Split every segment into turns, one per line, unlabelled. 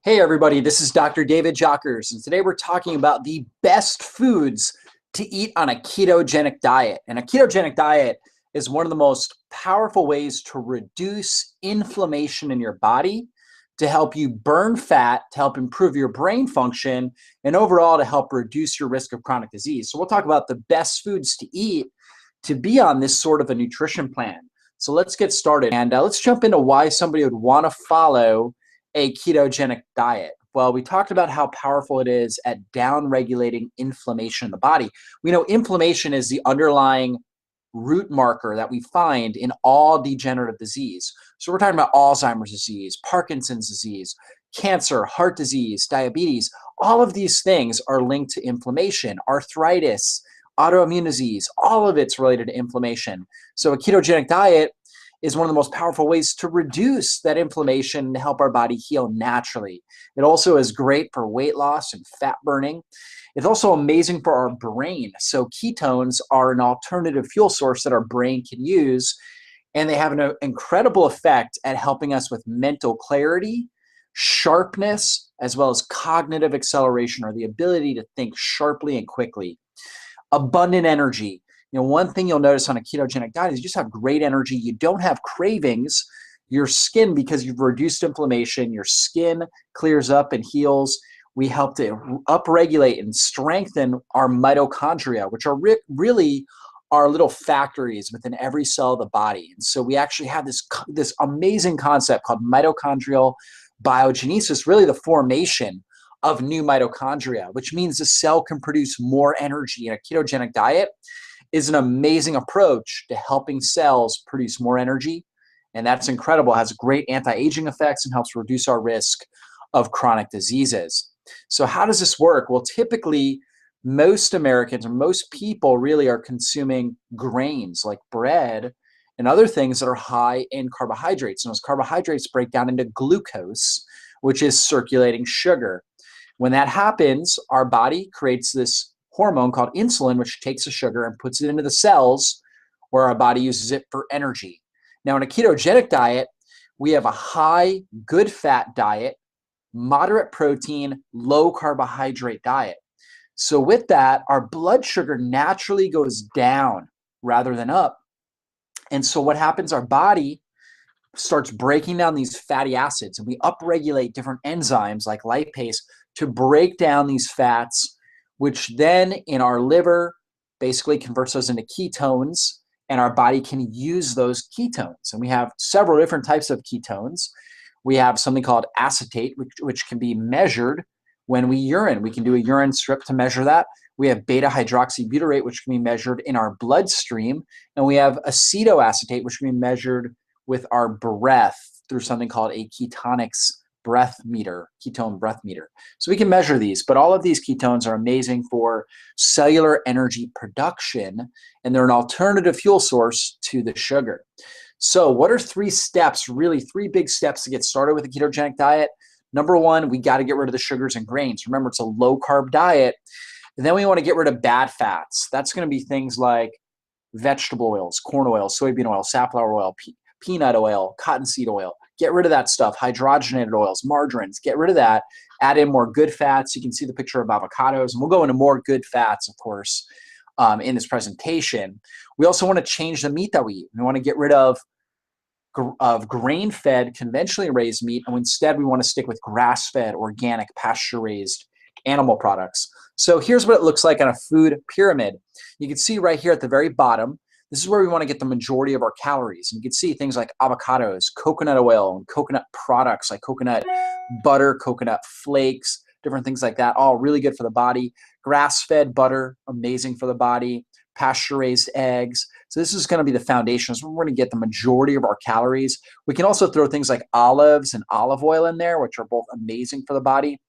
Hey everybody, this is Dr. David Jockers, and today we're talking about the best foods to eat on a ketogenic diet. And a ketogenic diet is one of the most powerful ways to reduce inflammation in your body, to help you burn fat, to help improve your brain function, and overall to help reduce your risk of chronic disease. So we'll talk about the best foods to eat to be on this sort of a nutrition plan. So let's get started, and let's jump into why somebody would want to follow a ketogenic diet. Well, we talked about how powerful it is at down-regulating inflammation in the body. We know inflammation is the underlying root marker that we find in all degenerative disease. So we're talking about Alzheimer's disease, Parkinson's disease, cancer, heart disease, diabetes. All of these things are linked to inflammation, arthritis, autoimmune disease, all of it's related to inflammation. So a ketogenic diet is one of the most powerful ways to reduce that inflammation and help our body heal naturally. It also is great for weight loss and fat burning. It's also amazing for our brain. So ketones are an alternative fuel source that our brain can use, and they have an incredible effect at helping us with mental clarity, sharpness, as well as cognitive acceleration, or the ability to think sharply and quickly. Abundant energy. One thing you'll notice on a ketogenic diet is you just have great energy. You don't have cravings. Your skin, because you've reduced inflammation, your skin clears up and heals. We help to upregulate and strengthen our mitochondria, which are really our little factories within every cell of the body. And so we actually have this amazing concept called mitochondrial biogenesis, really the formation of new mitochondria, which means the cell can produce more energy. In a ketogenic diet is an amazing approach to helping cells produce more energy. And that's incredible. It has great anti-aging effects and helps reduce our risk of chronic diseases. So how does this work? Well, typically, most Americans or most people really are consuming grains like bread and other things that are high in carbohydrates. And those carbohydrates break down into glucose, which is circulating sugar. When that happens, our body creates this hormone called insulin, which takes the sugar and puts it into the cells where our body uses it for energy. Now, in a ketogenic diet, we have a high, good fat diet, moderate protein, low carbohydrate diet. So with that, our blood sugar naturally goes down rather than up. And so what happens, our body starts breaking down these fatty acids, and we upregulate different enzymes like lipase to break down these fats, which then in our liver basically converts those into ketones, and our body can use those ketones. And we have several different types of ketones. We have something called acetate, which can be measured when we urine. We can do a urine strip to measure that. We have beta hydroxybutyrate, which can be measured in our bloodstream. And we have acetoacetate, which can be measured with our breath through something called a ketonics breath meter, ketone breath meter. So we can measure these, but all of these ketones are amazing for cellular energy production, and they're an alternative fuel source to the sugar. So what are three steps, really three big steps to get started with a ketogenic diet? Number one, we got to get rid of the sugars and grains. Remember, it's a low carb diet. And then we want to get rid of bad fats. That's going to be things like vegetable oils, corn oil, soybean oil, safflower oil, peanut oil, cottonseed oil. Get rid of that stuff. Hydrogenated oils, margarines, get rid of that. Add in more good fats. You can see the picture of avocados, and we'll go into more good fats, of course, in this presentation. We also want to change the meat that we eat. We want to get rid of grain-fed, conventionally raised meat, and instead we want to stick with grass-fed, organic, pasture-raised animal products. So here's what it looks like on a food pyramid. You can see right here at the very bottom, this is where we want to get the majority of our calories. And you can see things like avocados, coconut oil, and coconut products like coconut butter, coconut flakes, different things like that, all really good for the body. Grass-fed butter, amazing for the body. Pasture-raised eggs. So this is going to be the foundation. So we're going to get the majority of our calories. We can also throw things like olives and olive oil in there, which are both amazing for the body.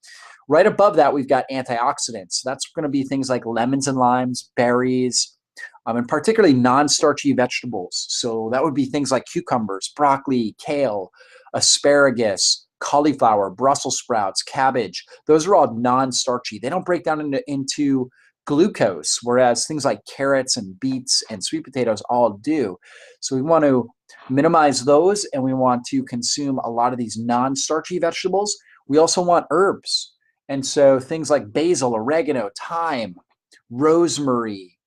Right above that, we've got antioxidants. That's going to be things like lemons and limes, berries, and particularly non-starchy vegetables. So that would be things like cucumbers, broccoli, kale, asparagus, cauliflower, Brussels sprouts, cabbage. Those are all non-starchy. They don't break down into glucose, whereas things like carrots and beets and sweet potatoes all do. So we want to minimize those, and we want to consume a lot of these non-starchy vegetables. We also want herbs. And so things like basil, oregano, thyme, rosemary,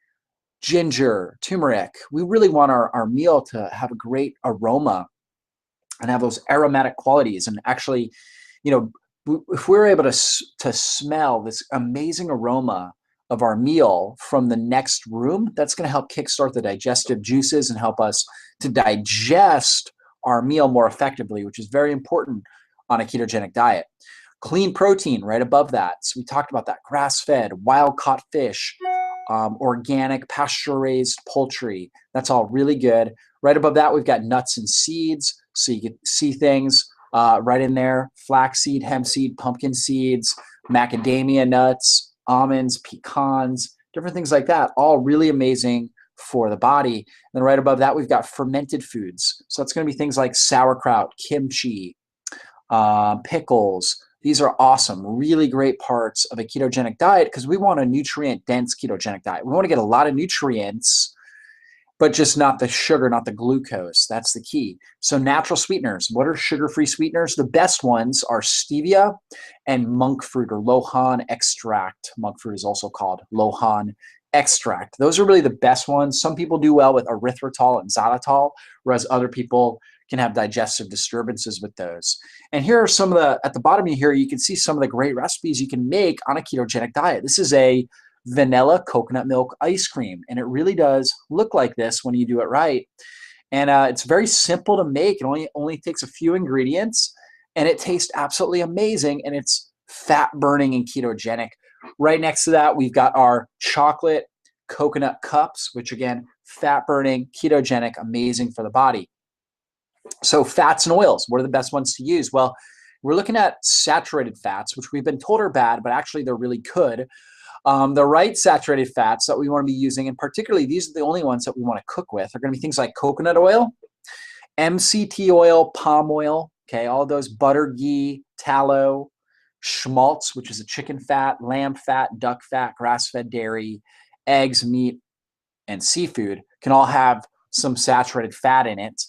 ginger, turmeric. We really want our meal to have a great aroma and have those aromatic qualities. And actually, you know, if we're able to smell this amazing aroma of our meal from the next room, that's going to help kickstart the digestive juices and help us to digest our meal more effectively, which is very important on a ketogenic diet. Clean protein right above that. So we talked about that. Grass-fed, wild-caught fish, organic, pasture-raised poultry. That's all really good. Right above that, we've got nuts and seeds. So you can see things right in there. Flaxseed, hemp seed, pumpkin seeds, macadamia nuts, almonds, pecans, different things like that. All really amazing for the body. And then right above that, we've got fermented foods. So that's going to be things like sauerkraut, kimchi, pickles. These are awesome, really great parts of a ketogenic diet because we want a nutrient-dense ketogenic diet. We want to get a lot of nutrients, but just not the sugar, not the glucose. That's the key. So natural sweeteners. What are sugar-free sweeteners? The best ones are stevia and monk fruit or lohan extract. Monk fruit is also called lohan extract. Those are really the best ones. Some people do well with erythritol and xylitol, whereas other people can have digestive disturbances with those. And here are some of the, at the bottom of here, you can see some of the great recipes you can make on a ketogenic diet. This is a vanilla coconut milk ice cream, and it really does look like this when you do it right. And it's very simple to make. It only takes a few ingredients, and it tastes absolutely amazing, and it's fat burning and ketogenic. Right next to that, we've got our chocolate coconut cups, which again, fat burning, ketogenic, amazing for the body. So fats and oils, what are the best ones to use? Well, we're looking at saturated fats, which we've been told are bad, but actually they're really good. The right saturated fats that we want to be using, and particularly these are the only ones that we want to cook with, are going to be things like coconut oil, MCT oil, palm oil, okay, all those butter, ghee, tallow, schmaltz, which is a chicken fat, lamb fat, duck fat, grass-fed dairy, eggs, meat, and seafood can all have some saturated fat in it.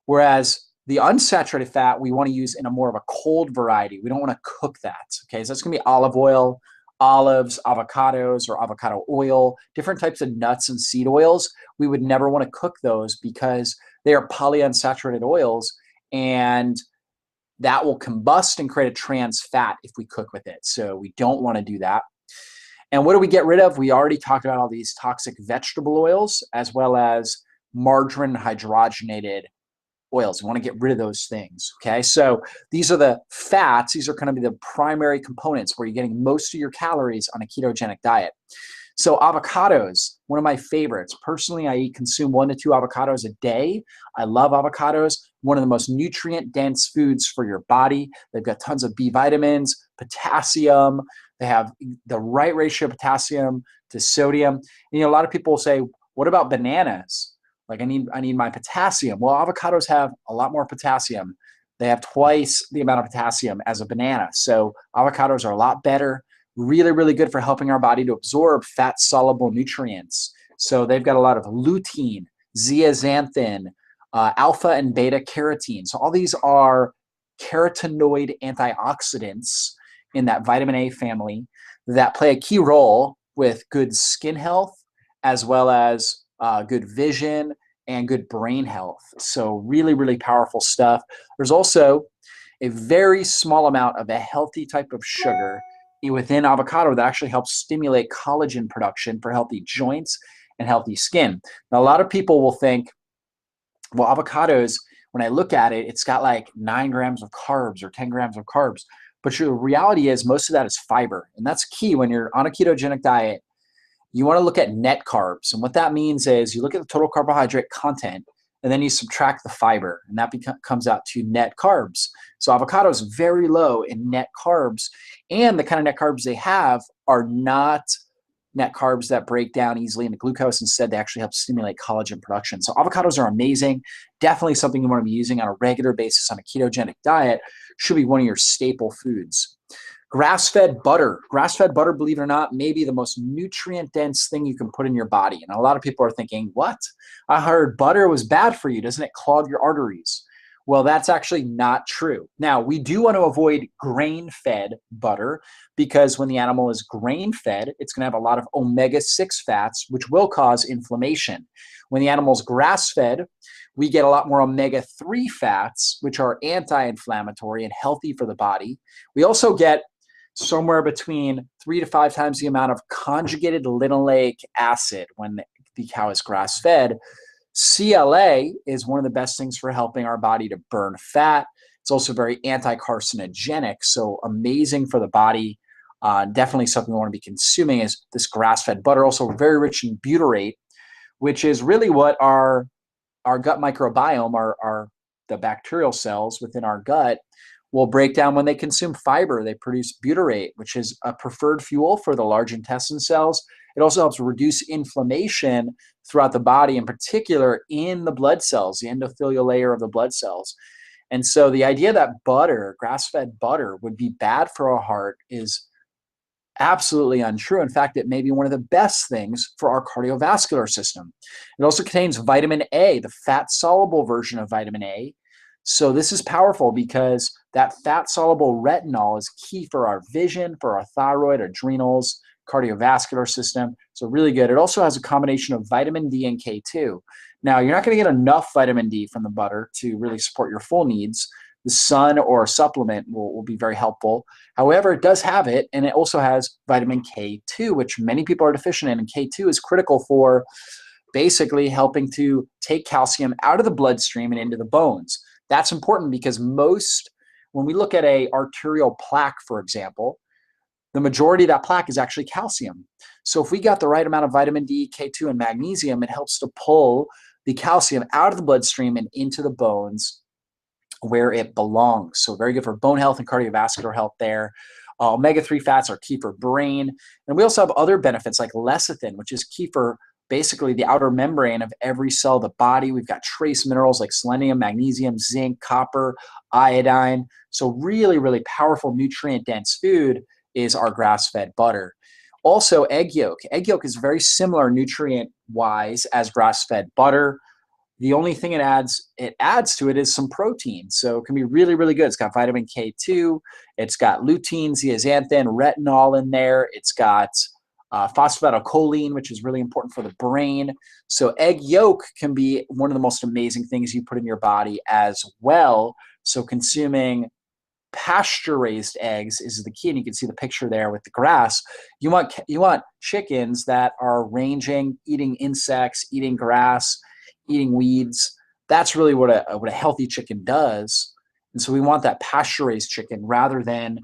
Whereas the unsaturated fat we want to use in a more of a cold variety. We don't want to cook that, okay? So that's going to be olive oil, olives, avocados, or avocado oil, different types of nuts and seed oils. We would never want to cook those because they are polyunsaturated oils, and that will combust and create a trans fat if we cook with it. So we don't want to do that. And what do we get rid of? We already talked about all these toxic vegetable oils as well as margarine hydrogenated oils. We want to get rid of those things, okay? So these are the fats. These are going to be the primary components where you're getting most of your calories on a ketogenic diet. So avocados, one of my favorites. Personally, I consume 1 to 2 avocados a day. I love avocados. One of the most nutrient-dense foods for your body. They've got tons of B vitamins, potassium. They have the right ratio of potassium to sodium. And, you know, a lot of people will say, what about bananas? Like I need my potassium. Well, avocados have a lot more potassium. They have twice the amount of potassium as a banana. So avocados are a lot better. Really, really good for helping our body to absorb fat-soluble nutrients. So they've got a lot of lutein, zeaxanthin, alpha and beta carotene. So all these are carotenoid antioxidants in that vitamin A family that play a key role with good skin health as well as good vision and good brain health. So really, really powerful stuff. There's also a very small amount of a healthy type of sugar within avocado that actually helps stimulate collagen production for healthy joints and healthy skin. Now, a lot of people will think, well, avocados, when I look at it, it's got like 9 grams of carbs or 10 grams of carbs. But the reality is most of that is fiber. And that's key when you're on a ketogenic diet. You want to look at net carbs. And what that means is you look at the total carbohydrate content and then you subtract the fiber, and that comes out to net carbs. So avocado is very low in net carbs, and the kind of net carbs they have are not net carbs that break down easily into glucose. Instead, they actually help stimulate collagen production. So avocados are amazing. Definitely something you want to be using on a regular basis on a ketogenic diet. Should be one of your staple foods. Grass-fed butter. Grass-fed butter, believe it or not, may be the most nutrient-dense thing you can put in your body. And a lot of people are thinking, what? I heard butter was bad for you. Doesn't it clog your arteries? Well, that's actually not true. Now, we do want to avoid grain-fed butter because when the animal is grain-fed, it's going to have a lot of omega-6 fats, which will cause inflammation. When the animal's grass-fed, we get a lot more omega-3 fats, which are anti-inflammatory and healthy for the body. We also get somewhere between 3 to 5 times the amount of conjugated linoleic acid when the cow is grass-fed. CLA is one of the best things for helping our body to burn fat. It's also very anti-carcinogenic, so amazing for the body. Definitely something we want to be consuming is this grass-fed butter, also very rich in butyrate, which is really what our gut microbiome, the bacterial cells within our gut, will break down when they consume fiber. They produce butyrate, which is a preferred fuel for the large intestine cells. It also helps reduce inflammation throughout the body, in particular in the blood cells, the endothelial layer of the blood cells. And so the idea that butter, grass-fed butter, would be bad for our heart is absolutely untrue. In fact, it may be one of the best things for our cardiovascular system. It also contains vitamin A, the fat-soluble version of vitamin A. So this is powerful because that fat-soluble retinol is key for our vision, for our thyroid, adrenals, cardiovascular system. So really good. It also has a combination of vitamin D and K2. Now, you're not going to get enough vitamin D from the butter to really support your full needs. The sun or a supplement will be very helpful. However, it does have it, and it also has vitamin K2, which many people are deficient in. And K2 is critical for basically helping to take calcium out of the bloodstream and into the bones. That's important because when we look at a arterial plaque, for example, the majority of that plaque is actually calcium. So if we got the right amount of vitamin D, K2, and magnesium, it helps to pull the calcium out of the bloodstream and into the bones where it belongs. So very good for bone health and cardiovascular health there. Omega-3 fats are key for brain. And we also have other benefits like lecithin, which is key for basically the outer membrane of every cell of the body. We've got trace minerals like selenium, magnesium, zinc, copper, iodine. So really, really powerful nutrient-dense food is our grass-fed butter. Also, egg yolk. Egg yolk is very similar nutrient-wise as grass-fed butter. The only thing it adds to it is some protein. So it can be really, really good. It's got vitamin K2. It's got lutein, zeaxanthin, retinol in there. It's got phosphatidylcholine, which is really important for the brain. So egg yolk can be one of the most amazing things you put in your body as well. So consuming pasture-raised eggs is the key, and you can see the picture there with the grass. You want chickens that are ranging, eating insects, eating grass, eating weeds. That's really what a healthy chicken does. And so we want that pasture-raised chicken rather than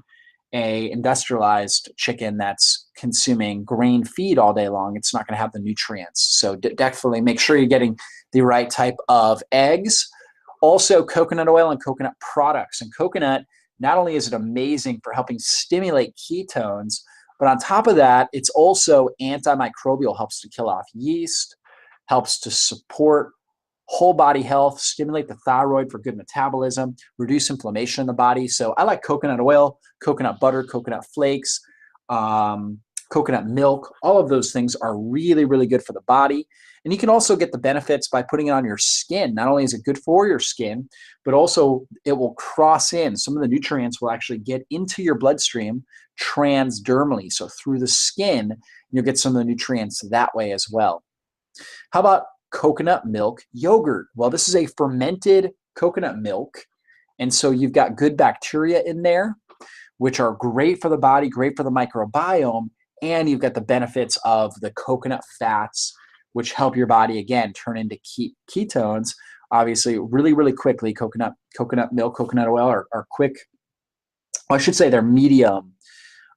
a industrialized chicken that's consuming grain feed all day long. It's not going to have the nutrients. So definitely make sure you're getting the right type of eggs. Also, coconut oil and coconut products. And coconut, not only is it amazing for helping stimulate ketones, but on top of that, it's also antimicrobial, helps to kill off yeast, helps to support whole body health, stimulate the thyroid for good metabolism, reduce inflammation in the body. So I like coconut oil, coconut butter, coconut flakes, coconut milk. All of those things are really, really good for the body. And you can also get the benefits by putting it on your skin. Not only is it good for your skin, but also it will cross in. Some of the nutrients will actually get into your bloodstream transdermally. So through the skin, you'll get some of the nutrients that way as well. How about coconut milk yogurt? Well, this is a fermented coconut milk. And so you've got good bacteria in there, which are great for the body, great for the microbiome. And you've got the benefits of the coconut fats, which help your body, again, turn into ketones. Obviously, really, really quickly, coconut milk, coconut oil are quick. Well, I should say they're medium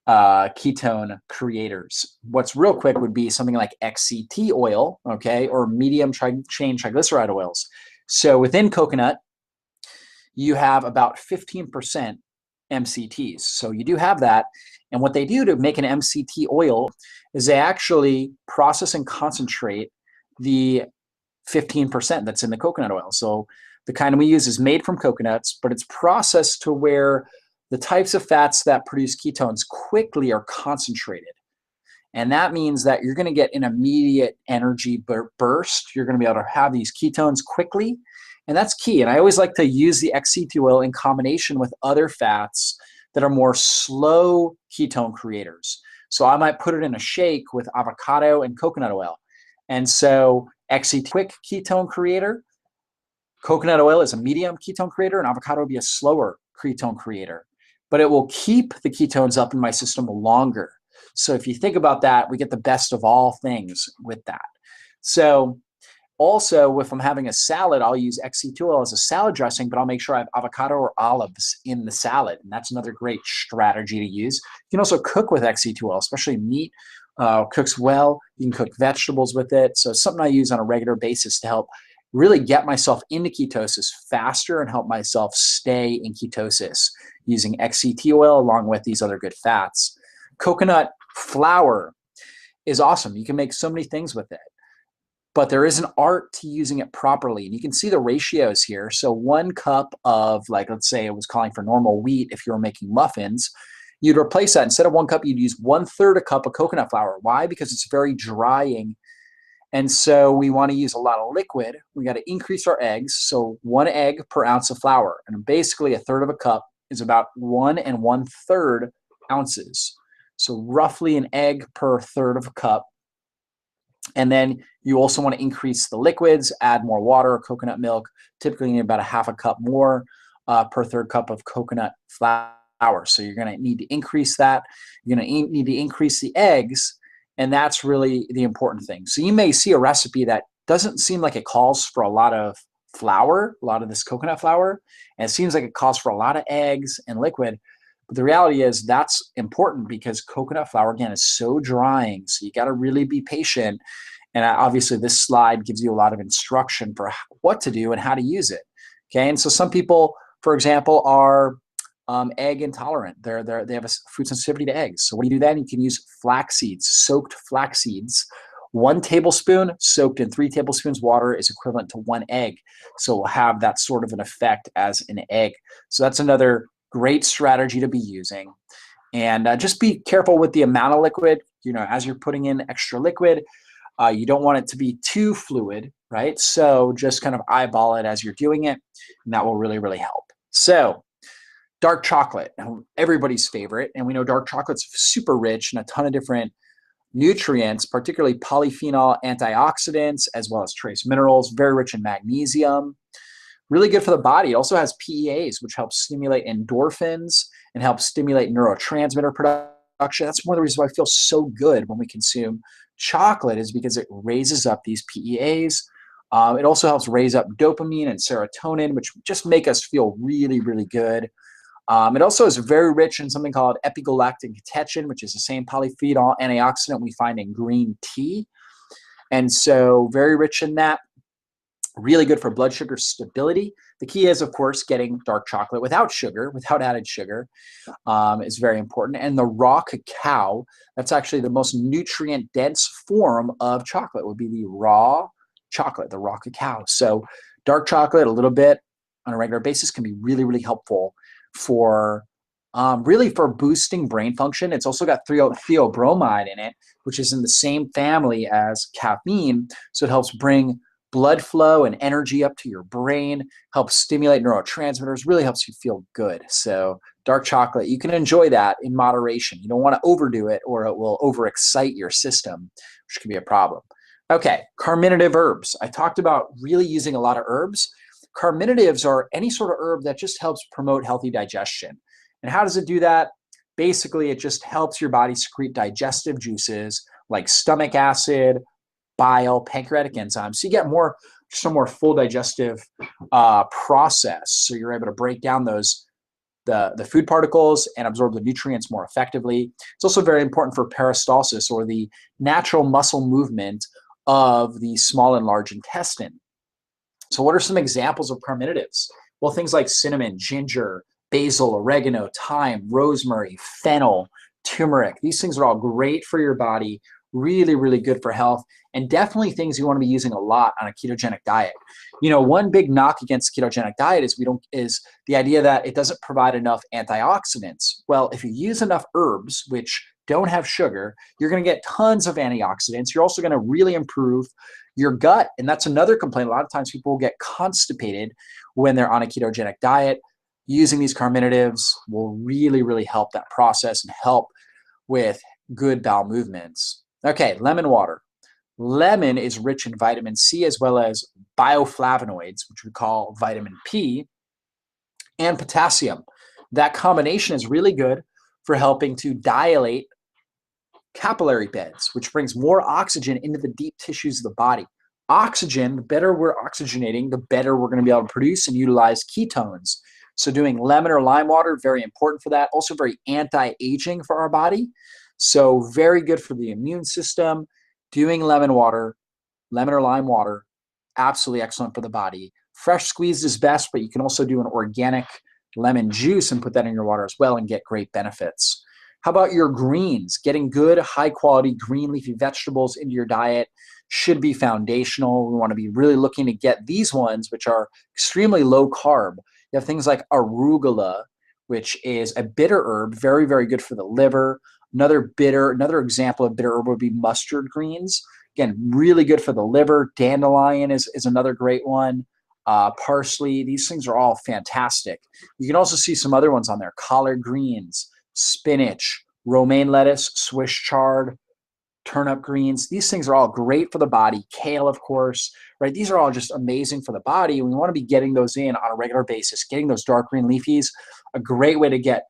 ketone creators. What's real quick would be something like XCT oil, okay, or medium chain triglyceride oils. So within coconut, you have about 15% MCTs. So you do have that. And what they do to make an MCT oil is they actually process and concentrate the 15% that's in the coconut oil. So the kind we use is made from coconuts, but it's processed to where the types of fats that produce ketones quickly are concentrated. And that means that you're going to get an immediate energy burst. You're going to be able to have these ketones quickly. And that's key. And I always like to use the XCT oil in combination with other fats that are more slow ketone creators. So I might put it in a shake with avocado and coconut oil. And so XCT, quick ketone creator, coconut oil is a medium ketone creator, and avocado would be a slower ketone creator. But it will keep the ketones up in my system longer. So if you think about that, we get the best of all things with that. So also, if I'm having a salad, I'll use XCT oil as a salad dressing, but I'll make sure I have avocado or olives in the salad. And that's another great strategy to use. You can also cook with XCT oil, especially meat cooks well. You can cook vegetables with it. So it's something I use on a regular basis to help really get myself into ketosis faster and help myself stay in ketosis using XCT oil along with these other good fats. Coconut flour is awesome. You can make so many things with it. But there is an art to using it properly. And you can see the ratios here. So 1 cup of, like, let's say it was calling for normal wheat if you were making muffins, you'd replace that. Instead of 1 cup, you'd use 1/3 a cup of coconut flour. Why? Because it's very drying. And so we want to use a lot of liquid. We got to increase our eggs. So 1 egg per ounce of flour. And basically 1/3 of a cup is about 1 1/3 ounces. So roughly an egg per 1/3 of a cup. And then you also want to increase the liquids, add more water or coconut milk. Typically you need about 1/2 cup more per 1/3 cup of coconut flour. So you're going to need to increase that. You're going to need to increase the eggs, and that's really the important thing. So you may see a recipe that doesn't seem like it calls for a lot of flour, a lot of this coconut flour, and it seems like it calls for a lot of eggs and liquid. But the reality is that's important because coconut flour, again, is so drying. So you got to really be patient. And obviously this slide gives you a lot of instruction for what to do and how to use it. Okay. And so some people, for example, are egg intolerant. They have a food sensitivity to eggs. So when you do that, you can use flax seeds, soaked flax seeds. 1 tablespoon soaked in 3 tablespoons water is equivalent to 1 egg. So we'll have that sort of an effect as an egg. So that's another great strategy to be using. And just be careful with the amount of liquid. You know, as you're putting in extra liquid, you don't want it to be too fluid, right? So just kind of eyeball it as you're doing it, and that will really, really help. So dark chocolate, everybody's favorite. And we know dark chocolate's super rich in a ton of different nutrients, particularly polyphenol antioxidants, as well as trace minerals, very rich in magnesium. Really good for the body. It also has PEAs, which helps stimulate endorphins and helps stimulate neurotransmitter production. That's one of the reasons why I feel so good when we consume chocolate, is because it raises up these PEAs. It also helps raise up dopamine and serotonin, which just make us feel really, really good. It also is very rich in something called epigalactic catechin, which is the same polyphenol antioxidant we find in green tea. And so very rich in that. Really good for blood sugar stability. The key is, of course, getting dark chocolate without sugar, without added sugar, is very important. And the raw cacao, that's actually the most nutrient-dense form of chocolate, would be the raw chocolate, the raw cacao. So dark chocolate, a little bit on a regular basis, can be really, really helpful for really for boosting brain function. It's also got theobromide in it, which is in the same family as caffeine. So it helps bring blood flow and energy up to your brain, helps stimulate neurotransmitters, really helps you feel good. So dark chocolate, you can enjoy that in moderation. You don't want to overdo it or it will overexcite your system, which can be a problem. Okay, carminative herbs. I talked about really using a lot of herbs. Carminatives are any sort of herb that just helps promote healthy digestion. And how does it do that? Basically, it just helps your body secrete digestive juices like stomach acid, bile, pancreatic enzymes. So you get just a more full digestive process. So you're able to break down the food particles and absorb the nutrients more effectively. It's also very important for peristalsis, or the natural muscle movement of the small and large intestine. So what are some examples of carminatives? Well, things like cinnamon, ginger, basil, oregano, thyme, rosemary, fennel, turmeric. These things are all great for your body, really, really good for health, and definitely things you want to be using a lot on a ketogenic diet. You know, one big knock against ketogenic diet is the idea that it doesn't provide enough antioxidants. Well, if you use enough herbs, which don't have sugar, you're going to get tons of antioxidants. You're also going to really improve your gut. And that's another complaint. A lot of times people will get constipated when they're on a ketogenic diet. Using these carminatives will really, really help that process and help with good bowel movements. Okay, lemon water. Lemon is rich in vitamin C as well as bioflavonoids, which we call vitamin P, and potassium. That combination is really good for helping to dilate capillary beds, which brings more oxygen into the deep tissues of the body. Oxygen, the better we're oxygenating, the better we're going to be able to produce and utilize ketones. So doing lemon or lime water, very important for that. Also very anti-aging for our body. So very good for the immune system. Doing lemon or lime water, absolutely excellent for the body. Fresh squeezed is best, but you can also do an organic lemon juice and put that in your water as well and get great benefits. How about your greens? Getting good, high quality green leafy vegetables into your diet should be foundational. We want to be really looking to get these ones, which are extremely low carb. You have things like arugala, which is a bitter herb, very, very good for the liver. Another example of bitter herb would be mustard greens. Again, really good for the liver. Dandelion is another great one. Parsley, these things are all fantastic. You can also see some other ones on there. Collard greens, spinach, romaine lettuce, Swiss chard, turnip greens. These things are all great for the body. Kale, of course, right? These are all just amazing for the body. We want to be getting those in on a regular basis. Getting those dark green leafies, a great way to get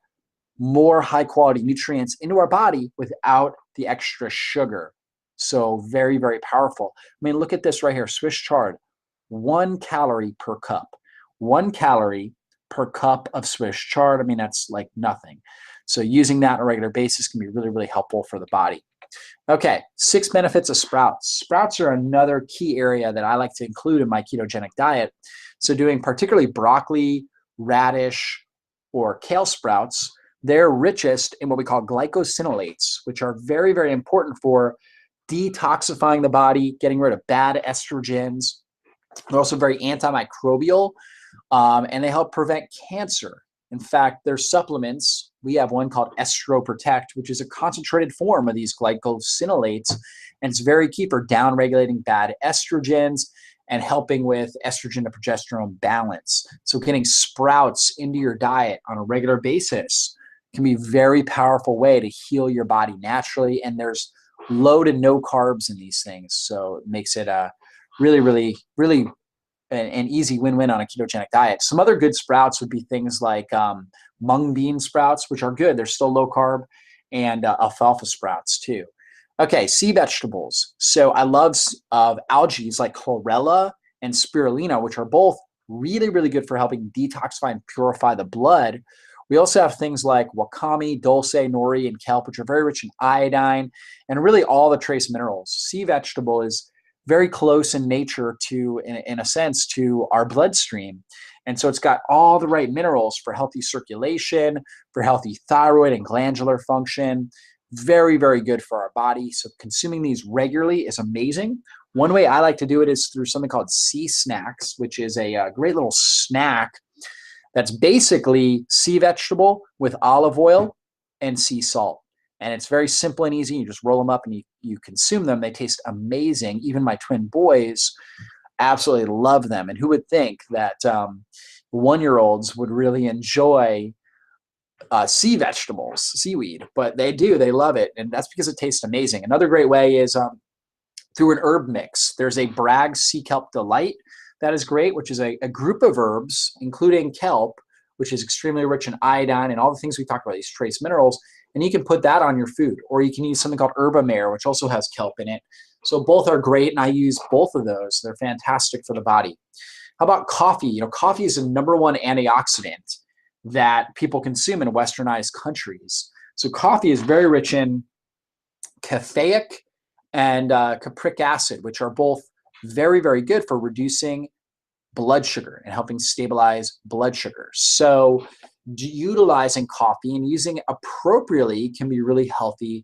more high quality nutrients into our body without the extra sugar. So very, very powerful. I mean, look at this right here, Swiss chard, 1 calorie per cup. 1 calorie per cup of Swiss chard. I mean, that's like nothing. So using that on a regular basis can be really, really helpful for the body. Okay, 6 benefits of sprouts. Sprouts are another key area that I like to include in my ketogenic diet. So doing particularly broccoli, radish, or kale sprouts, they're richest in what we call glycosinolates, which are very, very important for detoxifying the body, getting rid of bad estrogens. They're also very antimicrobial, and they help prevent cancer. In fact, there's supplements. We have one called Estro Protect, which is a concentrated form of these glycosinolates, and it's very key for down-regulating bad estrogens and helping with estrogen to progesterone balance. So getting sprouts into your diet on a regular basis can be a very powerful way to heal your body naturally, and there's low to no carbs in these things, so it makes it a really, really, really an easy win-win on a ketogenic diet. Some other good sprouts would be things like mung bean sprouts, which are good. They're still low carb, and alfalfa sprouts too. Okay, sea vegetables. So I love algae like chlorella and spirulina, which are both really, really good for helping detoxify and purify the blood. We also have things like wakame, dulse, nori, and kelp, which are very rich in iodine and really all the trace minerals. Sea vegetable is very close in nature to, in a sense, to our bloodstream. And so it's got all the right minerals for healthy circulation, for healthy thyroid and glandular function. Very, very good for our body. So consuming these regularly is amazing. One way I like to do it is through something called sea snacks, which is a great little snack that's basically sea vegetable with olive oil and sea salt. And it's very simple and easy. You just roll them up and you consume them. They taste amazing. Even my twin boys absolutely love them. And who would think that 1-year-olds would really enjoy sea vegetables, seaweed? But they do. They love it. And that's because it tastes amazing. Another great way is through an herb mix. There's a Bragg Sea Kelp Delight that is great, which is a group of herbs, including kelp, which is extremely rich in iodine and all the things we talked about, these trace minerals. And you can put that on your food, or you can use something called Herbamare, which also has kelp in it. So both are great, and I use both of those. They're fantastic for the body. How about coffee? You know, coffee is the #1 antioxidant that people consume in westernized countries. So coffee is very rich in caffeic and capric acid, which are both very, very good for reducing blood sugar and helping stabilize blood sugar. So utilizing coffee and using it appropriately can be really healthy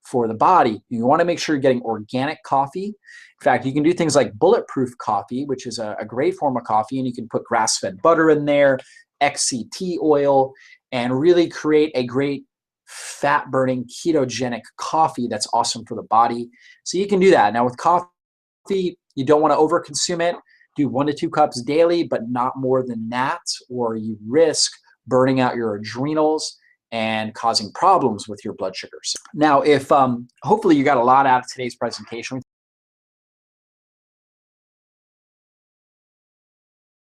for the body. You want to make sure you're getting organic coffee. In fact, you can do things like bulletproof coffee, which is a great form of coffee, and you can put grass-fed butter in there, XCT oil, and really create a great fat-burning, ketogenic coffee that's awesome for the body. So you can do that. Now with coffee, you don't want to overconsume it. Do 1 to 2 cups daily, but not more than that, or you risk burning out your adrenals and causing problems with your blood sugars. Now, if hopefully you got a lot out of today's presentation.